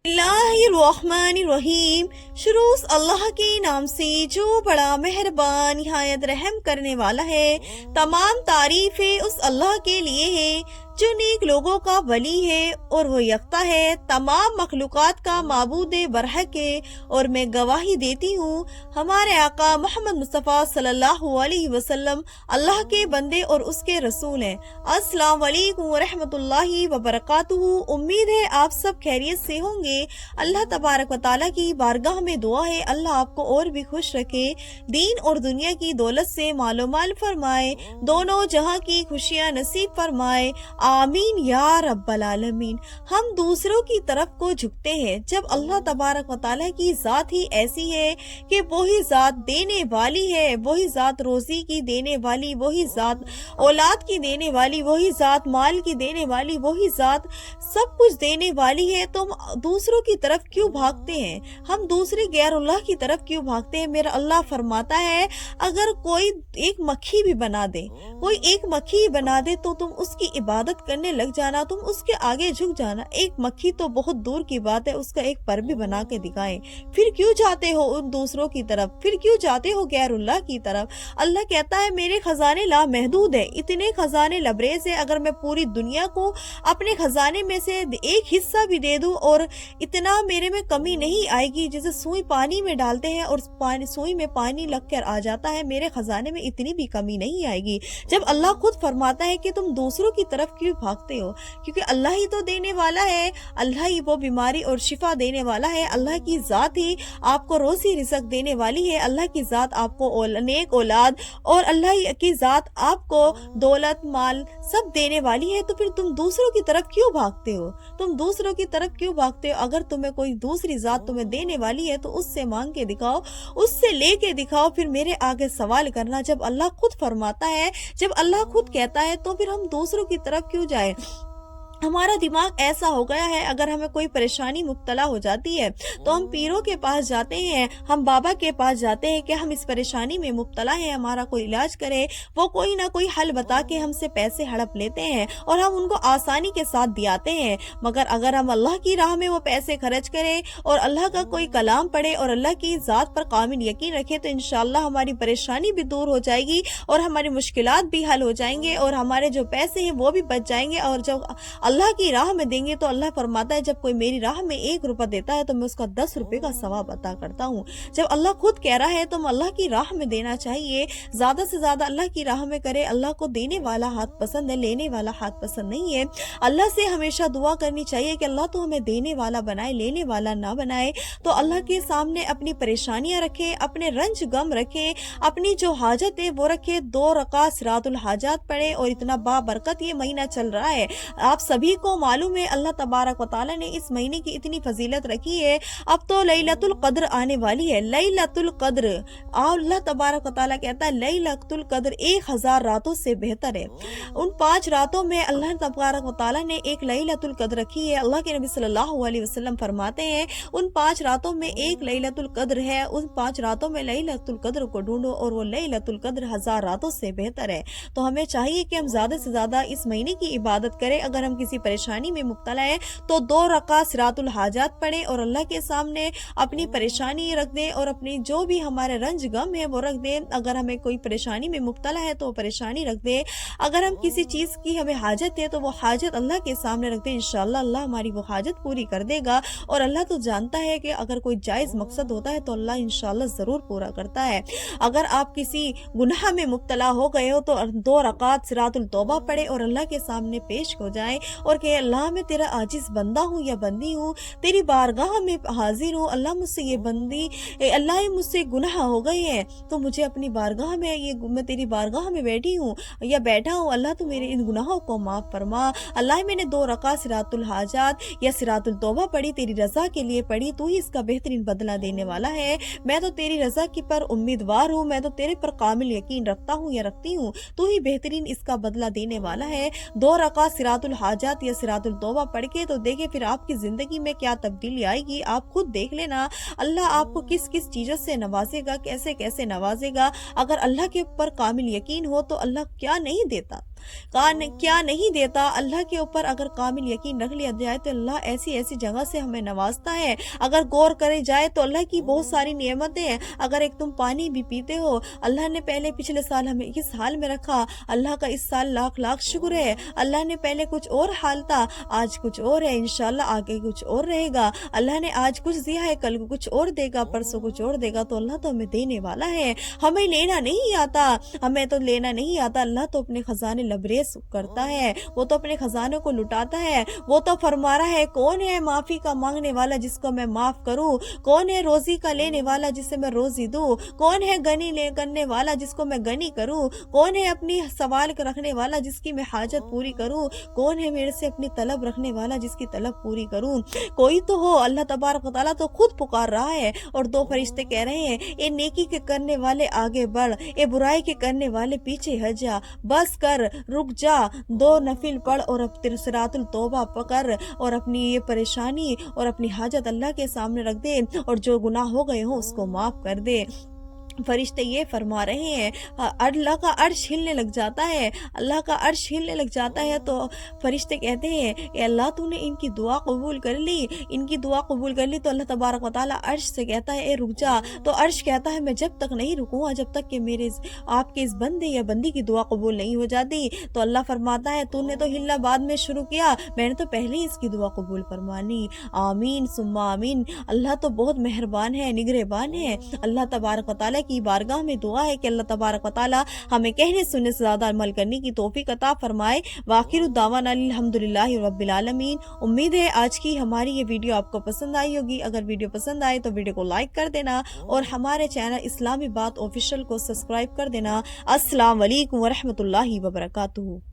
اللہ الرحمن الرحیم، شروع اللہ کے نام سے جو بڑا مہربان نہایت رحم کرنے والا ہے۔ تمام تعریفیں اس اللہ کے لیے ہے جو نیک لوگوں کا ولی ہے اور وہ یکتا ہے، تمام مخلوقات کا معبود برحق ہے، اور میں گواہی دیتی ہوں ہمارے آقا محمد مصطفیٰ صلی اللہ علیہ وسلم اللہ کے بندے اور اس کے رسول ہیں۔ السلام علیکم ورحمۃ اللہ وبرکاتہ۔ امید ہے آپ سب خیریت سے ہوں گے۔ اللہ تبارک و تعالیٰ کی بارگاہ میں دعا ہے اللہ آپ کو اور بھی خوش رکھے، دین اور دنیا کی دولت سے مال و مال فرمائے، دونوں جہاں کی خوشیاں نصیب فرمائے، آمین یا رب العالمین۔ ہم دوسروں کی طرف کو جھکتے ہیں جب اللہ تبارک و تعالیٰ کی ذات ہی ایسی ہے کہ وہی ذات دینے والی ہے، وہی ذات روزی کی دینے والی، وہی ذات اولاد کی دینے والی، وہی ذات مال کی دینے والی، وہی ذات سب کچھ دینے والی ہے۔ تو ہم دوسروں کی طرف کیوں بھاگتے ہیں؟ ہم دوسرے غیر اللہ کی طرف کیوں بھاگتے ہیں؟ میرا اللہ فرماتا ہے اگر کوئی ایک مکھی بھی بنا دے، کوئی ایک مکھی بنا دے تو تم اس کی عبادت کرنے لگ جانا، تم اس کے آگے جھک جانا۔ ایک مکھی تو بہت دور کی بات ہے، اس کا ایک پر بھی بنا کے دکھائیں، پھر کیوں جاتے ہو ان دوسروں کی طرف؟ پھر کیوں جاتے ہو غیر اللہ کی طرف؟ اللہ کہتا ہے میرے خزانے لامحدود ہے، اتنے خزانے لبریز ہے، اگر میں پوری دنیا کو اپنے خزانے میں سے ایک حصہ بھی دے دوں اور اتنا میرے میں کمی نہیں آئے گی، جیسے سوئی پانی میں ڈالتے ہیں اور سوئی میں پانی لگ کر آ جاتا ہے، میرے خزانے میں اتنی بھی کمی نہیں آئے گی۔ جب اللہ خود فرماتا ہے کہ تم دوسروں کی طرف کیوں بھاگتے ہو؟ کیونکہ اللہ ہی تو دینے والا ہے، اللہ ہی وہ بیماری اور شفا دینے والا ہے، اللہ کی ذات ہی آپ کو روزی رزق دینے والی ہے، اللہ کی ذات آپ کو نیک اولاد اور اللہ کی ذات آپ کو دولت مال سب دینے والی ہے۔ تو پھر تم دوسروں کی طرف کیوں بھاگتے ہو؟ تم دوسروں کی طرف کیوں بھاگتے ہو؟ اگر تمہیں کوئی دوسری ذات تمہیں دینے والی ہے تو اس سے مانگ کے دکھاؤ، اس سے لے کے دکھاؤ، پھر میرے آگے سوال کرنا۔ جب اللہ خود فرماتا ہے، جب اللہ خود کہتا ہے تو پھر ہم دوسروں کی طرف کیوں جائیں؟ ہمارا دماغ ایسا ہو گیا ہے، اگر ہمیں کوئی پریشانی مبتلا ہو جاتی ہے تو ہم پیروں کے پاس جاتے ہیں، ہم بابا کے پاس جاتے ہیں کہ ہم اس پریشانی میں مبتلا ہیں، ہمارا کوئی علاج کرے۔ وہ کوئی نہ کوئی حل بتا کے ہم سے پیسے ہڑپ لیتے ہیں اور ہم ان کو آسانی کے ساتھ دیاتے ہیں، مگر اگر ہم اللہ کی راہ میں وہ پیسے خرچ کریں اور اللہ کا کوئی کلام پڑھے اور اللہ کی ذات پر کامل یقین رکھے تو انشاءاللہ ہماری پریشانی بھی دور ہو جائے گی اور ہماری مشکلات بھی حل ہو جائیں گے اور ہمارے جو پیسے ہیں وہ بھی بچ جائیں گے۔ اور جب اللہ کی راہ میں دیں گے تو اللہ فرماتا ہے جب کوئی میری راہ میں 1 روپیہ دیتا ہے تو میں اس کا 10 روپے کا ثواب عطا کرتا ہوں۔ جب اللہ خود کہہ رہا ہے تو اللہ کی راہ میں دینا چاہیے، زیادہ سے زیادہ اللہ کی راہ میں کرے۔ اللہ کو دینے والا ہاتھ پسند ہے، لینے والا ہاتھ پسند نہیں ہے۔ اللہ سے ہمیشہ دعا کرنی چاہیے کہ اللہ تو ہمیں دینے والا بنائے، لینے والا نہ بنائے۔ تو اللہ کے سامنے اپنی پریشانیاں رکھے، اپنے رنج غم رکھے، اپنی جو حاجت ہے وہ رکھے، 2 رکعت صراط الحاجات پڑھے، اور اتنا بابرکت یہ مہینہ چل رہا ہے۔ آپ سبھی کو معلوم ہے اللہ تبارک و تعالیٰ نے اس مہینے کی اتنی فضیلت رکھی ہے۔ اب تو لیلۃ القدر آنے والی ہے، لیلۃ القدر، اللہ تبارک و تعالیٰ کہتا ہے لیلۃ القدر 1000 راتوں سے بہتر ہے۔ ان 5 راتوں میں اللہ تبارک و تعالیٰ نے ایک لیلۃ القدر رکھی ہے۔ اللہ کے نبی صلی اللہ علیہ وسلم فرماتے ہیں ان 5 راتوں میں ایک لیلۃ القدر ہے، ان 5 راتوں میں لیلۃ القدر کو ڈھونڈو اور وہ لیلۃ القدر 1000 راتوں سے بہتر ہے۔ تو ہمیں چاہیے کہ ہم زیادہ سے زیادہ اس مہینے کی عبادت کریں۔ اگر ہم کسی پریشانی میں مبتلا ہے تو 2 رکعت صراط الحاجات پڑھیں اور اللہ کے سامنے اپنی پریشانی رکھ دیں اور اپنی جو بھی ہمارے رنج غم ہے وہ رکھ دیں۔ اگر ہمیں کوئی پریشانی میں مبتلا ہے تو وہ پریشانی رکھ دیں، اگر ہم کسی چیز کی ہمیں حاجت ہے تو وہ حاجت اللہ کے سامنے رکھ دیں، انشاءاللہ اللہ ہماری وہ حاجت پوری کر دے گا۔ اور اللہ تو جانتا ہے کہ اگر کوئی جائز مقصد ہوتا ہے تو اللہ انشاءاللہ ضرور پورا کرتا ہے۔ اگر آپ کسی گناہ میں مبتلا ہو گئے ہو تو 2 رکعت صراط التوبہ پڑھیں اور اللہ کے سامنے پیش ہو جائیں اور کہ اللہ میں تیرا عاجز بندہ ہوں یا بندی ہوں، تیری بارگاہ میں حاضر ہوں، اللہ مجھ سے یہ بندی، اللہ مجھ سے گناہ ہو گئے ہیں تو مجھے اپنی بارگاہ میں میں تیری بارگاہ میں بیٹھی ہوں یا بیٹھا ہوں، اللہ تو میرے ان گناہوں کو معاف فرما۔ اللہ میں نے 2 رکعت صراط الحاجات یا صراط التوبہ پڑھی، تیری رضا کے لیے پڑھی، تو ہی اس کا بہترین بدلہ دینے والا ہے۔ میں تو تیری رضا کی پر امیدوار ہوں، میں تو تیرے پر کامل یقین رکھتا ہوں یا رکھتی ہوں، تو ہی بہترین اس کا بدلہ دینے والا ہے۔ 2 رکعت صراط الحاجات یا صراط التوبہ پڑھ کے تو دیکھیں پھر آپ کی زندگی میں کیا تبدیلی آئے گی، آپ خود دیکھ لینا اللہ آپ کو کس کس چیزوں سے نوازے گا، کیسے کیسے نوازے گا۔ اگر اللہ کے اوپر کامل یقین ہو تو اللہ کیا نہیں دیتا۔ کیا نہیں دیتا اللہ کے اوپر اگر کامل یقین رکھ لیا جائے تو اللہ ایسی ایسی جگہ سے ہمیں نوازتا ہے. اگر غور کرے جائے تو اللہ کی بہت ساری نعمتیں ہیں. اگر ایک تم پانی بھی پیتے ہو, اللہ نے پہلے پچھلے سال ہمیں اس حال میں رکھا, اللہ کا اس سال لاکھ لاکھ شکر ہے. اللہ نے پہلے کچھ اور حال تھا, آج کچھ اور ہے, انشاءاللہ آگے کچھ اور رہے گا. اللہ نے آج کچھ دیا ہے, کل کو کچھ اور دے گا, پرسوں کچھ اور دے گا. تو اللہ تو ہمیں دینے والا ہے, ہمیں لینا نہیں آتا, ہمیں تو لینا نہیں آتا. اللہ تو اپنے خزانے لبریز کرتا ہے, وہ تو اپنے خزانوں کو لٹاتا ہے. وہ تو فرما رہا ہے کون ہے معافی کا مانگنے والا جس کو میں معاف کروں, کون ہے روزی کا لینے والا جسے میں روزی دوں, کون ہے غنی لے کرنے والا جس کو میں غنی کروں, کون ہے اپنی سوال رکھنے والا جس کی میں حاجت پوری کروں, کون ہے میرے سے اپنی طلب رکھنے والا جس کی طلب پوری کروں. کوئی تو ہو. اللہ تبارک و تعالیٰ تو خود پکار رہا ہے اور دو فرشتے کہہ رہے ہیں اے نیکی کے کرنے والے آگے بڑھ, اے برائی کے کرنے والے پیچھے ہٹ جا, بس کر, رک جا, دو نفل پڑھ اور صراط التوبہ پکڑ اور اپنی یہ پریشانی اور اپنی حاجت اللہ کے سامنے رکھ دے اور جو گناہ ہو گئے ہوں اس کو معاف کر دے. فرشتے یہ فرما رہے ہیں, اللہ کا عرش ہلنے لگ جاتا ہے, اللہ کا عرش ہلنے لگ جاتا ہے. تو فرشتے کہتے ہیں اے اللہ تو نے ان کی دعا قبول کر لی, ان کی دعا قبول کر لی. تو اللہ تبارک و تعالیٰ عرش سے کہتا ہے اے رک جا. تو عرش کہتا ہے میں جب تک نہیں رکوں گا جب تک کہ میرے آپ کے اس بندے یا بندی کی دعا قبول نہیں ہو جاتی. تو اللہ فرماتا ہے تو نے تو ہلنا بعد میں شروع کیا, میں نے تو پہلے ہی اس کی دعا قبول فرمانی. آمین ثم آمین. اللہ تو بہت مہربان ہے, نگہبان ہے. اللہ تبارک و تعالیٰ کی بارگاہ میں دعا ہے کہ اللہ تبارک و تعالیٰ ہمیں کہنے سننے سے زیادہ عمل کرنے کی توفیق عطا فرمائے. وآخر دعوانا الحمدللہ رب العالمین. امید ہے آج کی ہماری یہ ویڈیو آپ کو پسند آئی ہوگی. اگر ویڈیو پسند آئے تو ویڈیو کو لائک کر دینا اور ہمارے چینل اسلامی بات آفیشیل کو سبسکرائب کر دینا. السلام علیکم ورحمۃ اللہ وبرکاتہ.